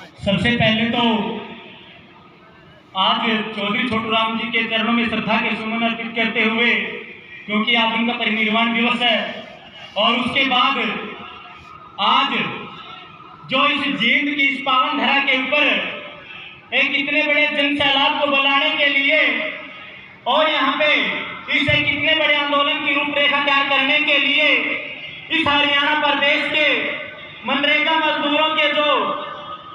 सबसे पहले तो आज चौधरी छोटूराम जी के चरणों में श्रद्धा के सुमन अर्पित करते हुए, क्योंकि आज उनका परिनिर्वाण दिवस है, और उसके बाद आज जो इस जींद की इस पावन धरा के ऊपर एक इतने बड़े जन सैलाब को बुलाने के लिए और यहाँ पे इस एक इतने बड़े आंदोलन की रूपरेखा तैयार करने के लिए इस हरियाणा प्रदेश के मनरेगा मजदूरों के जो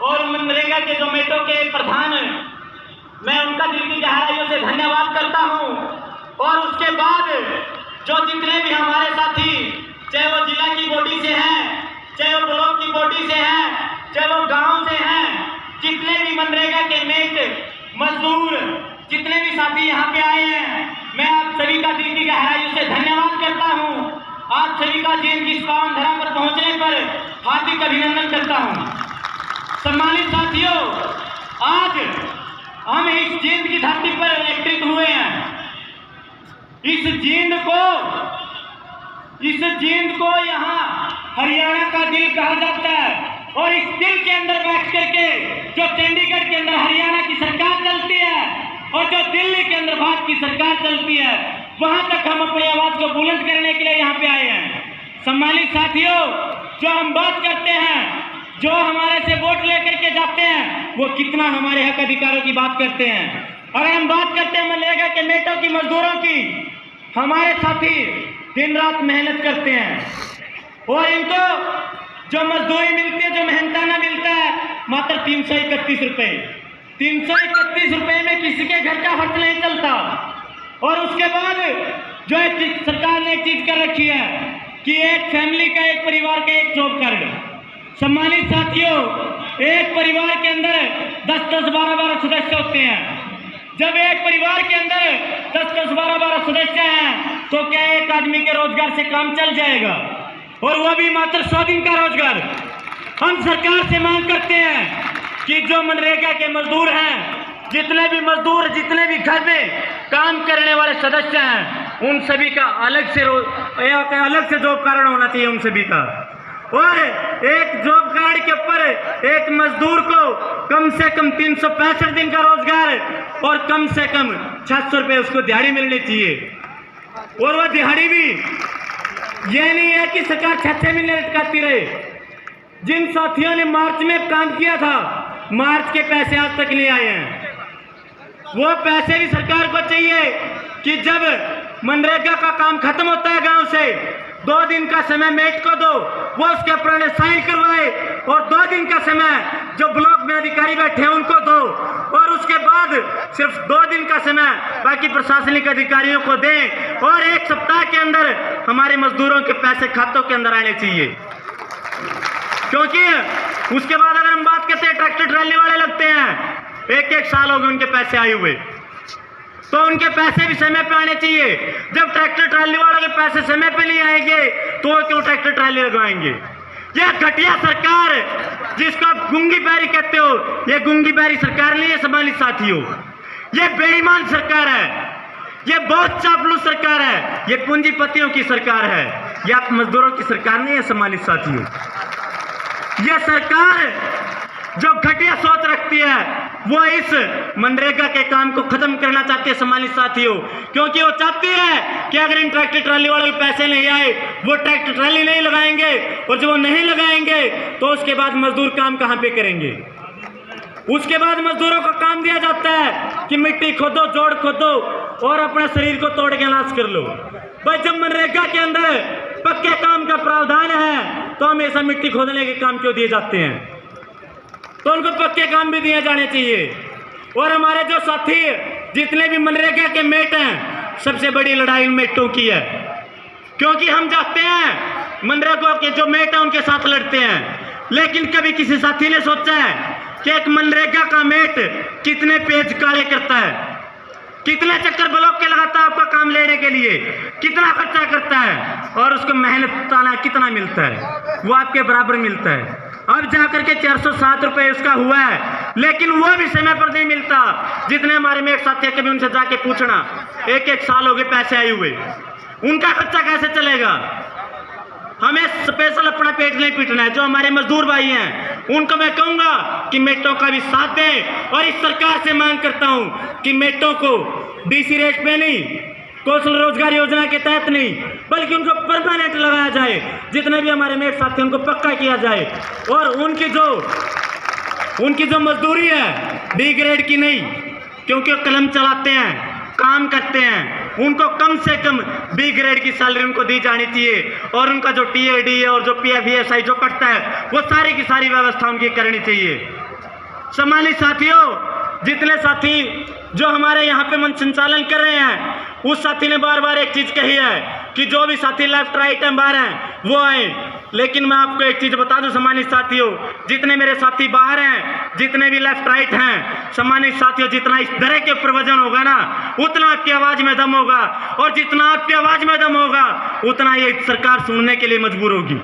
और मनरेगा के जोमेटो के प्रधान, मैं उनका दिल की गहराइयों से धन्यवाद करता हूं। और उसके बाद जो जितने भी हमारे साथी, चाहे वो जिला की बॉडी से हैं, चाहे वो ब्लॉक की बॉडी से हैं, चाहे वो गांव से हैं, जितने भी मनरेगा के मेट मजदूर, जितने भी साथी यहाँ पे आए हैं, मैं आप सभी का दिल की गहराइयों से धन्यवाद करता हूँ। आप सभी का जींद की इस पावन धरा पर पहुंचने पर हार्दिक अभिनंदन करता हूँ। सम्मानित साथियों, आज हम इस जींद की धरती पर एकत्रित हुए हैं। इस जींद को यहाँ हरियाणा का दिल कहा जाता है, और इस दिल के अंदर बैठ करके जो चंडीगढ़ के अंदर हरियाणा की सरकार चलती है और जो दिल्ली के अंदर भारत की सरकार चलती है, वहां तक हम अपनी आवाज को बुलंद करने के लिए यहाँ पे आए हैं। सम्मानित साथियों, जो हम बात करते हैं, जो हमारे से वोट लेकर के जाते हैं, वो कितना हमारे हक अधिकारों की बात करते हैं। अगर हम बात करते हैं मनरेगा के मेटों की, मजदूरों की, हमारे साथी दिन रात मेहनत करते हैं और इनको जो मजदूरी मिलती है, जो मेहनताना मिलता है, मात्र 331 रुपए। 331 रुपए में किसी के घर का खर्च नहीं चलता। और उसके बाद जो सरकार ने एक चीज कर रखी है कि एक फैमिली का, एक परिवार का एक जॉब कार्ड। सम्मानित साथियों, एक परिवार के अंदर 10-10, 12-12 सदस्य होते हैं। जब एक परिवार के अंदर 10-10, 12-12 सदस्य हैं, तो क्या एक आदमी के रोजगार से काम चल जाएगा? और वो भी मात्र 100 दिन का रोजगार। हम सरकार से मांग करते हैं कि जो मनरेगा के मजदूर हैं, जितने भी मजदूर, जितने भी घर में काम करने वाले सदस्य हैं, उन सभी का अलग से जॉब कार्ड होना चाहिए, उन सभी का। और एक जॉब कार्ड के ऊपर एक मजदूर को कम से कम 365 दिन का रोजगार और कम से कम 600 रुपये उसको दिहाड़ी मिलनी चाहिए। और वह दिहाड़ी भी यह नहीं है कि सरकार 6 महीने लटकाती रहे। जिन साथियों ने मार्च में काम किया था, मार्च के पैसे आज तक नहीं आए हैं। वो पैसे भी सरकार को चाहिए कि जब मनरेगा का काम खत्म होता है गांव से, 2 दिन का समय मेट को दो, वो उसके पुराने साइन करवाए, और 2 दिन का समय जो ब्लॉक में अधिकारी बैठे हैं उनको दो, और उसके बाद सिर्फ 2 दिन का समय बाकी प्रशासनिक अधिकारियों को दें, और 1 सप्ताह के अंदर हमारे मजदूरों के पैसे खातों के अंदर आने चाहिए। क्योंकि उसके बाद अगर हम बात करते हैं, ट्रैक्टर ट्राली वाले लगते हैं, 1-1 साल हो गए उनके पैसे आए हुए, तो उनके पैसे भी समय पे आने चाहिए। जब ट्रैक्टर ट्राली वालों के पैसे समय पे नहीं आएंगे, तो वो क्यों ट्रैक्टर ट्राली लगवाएंगे? यह घटिया सरकार, जिसको आप गुंगी बैरी कहते हो, यह गुंगी बैरी सरकार नहीं है सम्मानित साथियों। यह बेईमान सरकार है, यह बहुत चापलूस सरकार है, यह पूंजीपतियों की सरकार है, यह आप मजदूरों की सरकार नहीं है सम्मानित साथियों। यह सरकार जो घटिया सोच रखती है, वो इस मनरेगा के काम को खत्म करना चाहती है सम्मानित साथियों। क्योंकि वो चाहती है कि अगर इन ट्रैक्टर ट्राली वालों के पैसे नहीं आए, वो ट्रैक्टर ट्राली नहीं लगाएंगे, और जब वो नहीं लगाएंगे तो उसके बाद मजदूर काम कहाँ पे करेंगे? उसके बाद मजदूरों को काम दिया जाता है कि मिट्टी खोदो, जोड़ खोदो और अपने शरीर को तोड़ के नाश कर लो। भाई, जब मनरेगा के अंदर पक्के काम का प्रावधान है, तो हमेशा मिट्टी खोदने के काम क्यों दिए जाते हैं? तो उनको पक्के काम भी दिए जाने चाहिए। और हमारे जो साथी जितने भी मनरेगा के मेट हैं, सबसे बड़ी लड़ाई मेटों की है। क्योंकि हम चाहते हैं मनरेगा के जो मेट हैं उनके साथ लड़ते हैं, लेकिन कभी किसी साथी ने सोचा है कि एक मनरेगा का मेट कितने पेज काले करता है, कितने चक्कर ब्लॉक के लगाता है आपका काम लेने के लिए, कितना खर्चा करता है, और उसको मेहनत ताना कितना मिलता है? वो आपके बराबर मिलता है। अब जाकर के 407 रुपये उसका हुआ है, लेकिन वो भी समय पर नहीं मिलता। जितने हमारे में एक साथी है, कभी उनसे जाके पूछना, 1-1 साल हो गए पैसे आए हुए, उनका खर्चा कैसे चलेगा? हमें स्पेशल अपना पेट नहीं पीटना है। जो हमारे मजदूर भाई हैं उनको मैं कहूँगा कि मेटों का भी साथ दें और इस सरकार से मांग करता हूँ कि मेटों को डीसी रेट पे नहीं, कौशल रोजगार योजना के तहत नहीं, बल्कि उनको परमानेंट लगाया जाए। जितने भी हमारे मेट साथी उनको पक्का किया जाए और उनकी जो मजदूरी है बी ग्रेड की नहीं, क्योंकि वो कलम चलाते हैं, काम करते हैं, उनको कम से कम बी ग्रेड की सैलरी उनको दी जानी चाहिए और उनका जो टीएडी है और जो पीएफईएसआई जो कटता है वो सारी की सारी व्यवस्था उनकी करनी चाहिए। सम्मानित साथियों, जितने साथी जो हमारे यहाँ पे मंच संचालन कर रहे हैं, उस साथी ने बार बार एक चीज कही है कि जो भी साथी लेफ्ट राइट एंड बाहर हैं वो आए। लेकिन मैं आपको एक चीज बता दूं सम्मानित साथियों, जितने मेरे साथी बाहर हैं, जितने भी लेफ्ट राइट हैं, सम्मानित साथियों, जितना इस तरह के ऊपर वजन होगा ना, उतना आपकी आवाज में दम होगा और जितना आपकी आवाज में दम होगा उतना ये सरकार सुनने के लिए मजबूर होगी।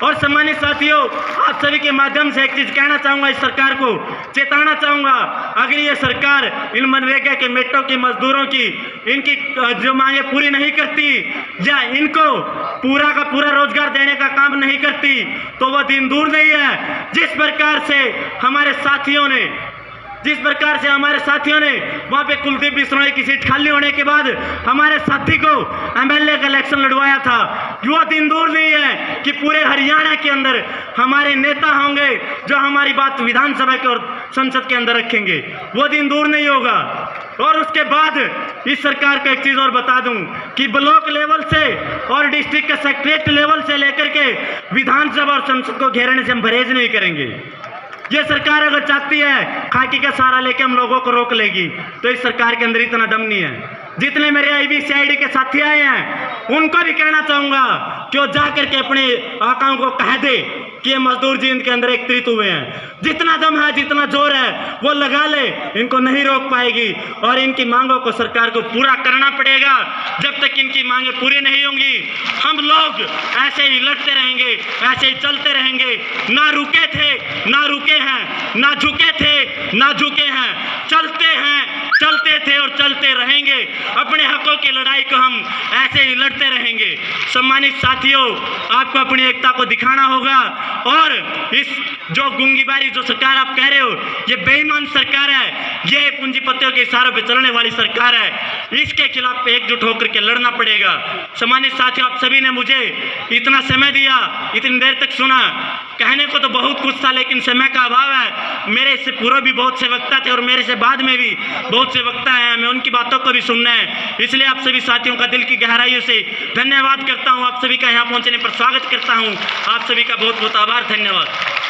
और सम्मानित साथियों, आप सभी के माध्यम से एक चीज कहना चाहूंगा, इस सरकार को चेताना चाहूंगा, अगर ये सरकार इन मनरेगा के मेटों की मजदूरों की इनकी जो मांगे पूरी नहीं करती या इनको पूरा का पूरा रोजगार देने का काम नहीं करती तो वह दिन दूर नहीं है जिस प्रकार से हमारे साथियों ने वहाँ पे कुलदीप बिश्नोई की सीट खाली होने के बाद हमारे साथी को एमएलए का इलेक्शन लड़वाया था। वो दिन दूर नहीं है कि पूरे हरियाणा के अंदर हमारे नेता होंगे जो हमारी बात विधानसभा के और संसद के अंदर रखेंगे। वो दिन दूर नहीं होगा। और उसके बाद इस सरकार को एक चीज़ और बता दूं कि ब्लॉक लेवल से और डिस्ट्रिक्ट के सेक्रेटरी लेवल से लेकर के विधानसभा और संसद को घेरने से हम परहेज नहीं करेंगे। ये सरकार अगर चाहती है खाकी का सहारा लेके हम लोगों को रोक लेगी तो इस सरकार के अंदर इतना दम नहीं है। जितने मेरे IBCID के साथी आए हैं उनको भी कहना चाहूंगा कि वो जा करके अपने आकाओं को कह दे कि ये मजदूर जी इनके अंदर एकत्रित हुए हैं। जितना दम है, जितना जोर है वो लगा ले, इनको नहीं रोक पाएगी और इनकी मांगों को सरकार को पूरा करना पड़ेगा। जब तक इनकी मांगे पूरी नहीं होंगी हम लोग ऐसे ही लड़ते रहेंगे, ऐसे ही चलते रहेंगे। ना रुके थे ना रुके हैं, ना झुके थे ना झुके हैं, चलते थे और चलते रहेंगे। अपने हकों की लड़ाई को हम ऐसे ही लड़ते रहेंगे। सम्मानित साथियों, आपको अपनी एकता को दिखाना होगा और इस जो गुंगीबारी जो सरकार आप कह रहे हो ये बेईमान सरकार है, ये पूंजीपतियों के इशारों पे चलने वाली सरकार है, इसके खिलाफ एकजुट होकर के लड़ना पड़ेगा। सम्मानित साथियों, आप सभी ने मुझे इतना समय दिया, इतनी देर तक सुना। कहने को तो बहुत कुछ था लेकिन समय का अभाव है। मेरे इससे पूर्व भी बहुत से वक्ता थे और मेरे से बाद में भी बहुत से वक्ता हैं, मैं उनकी बातों को भी सुनना है। इसलिए आप सभी साथियों का दिल की गहराइयों से धन्यवाद करता हूं। आप सभी का यहां पहुंचने पर स्वागत करता हूं। आप सभी का बहुत बहुत आभार, धन्यवाद।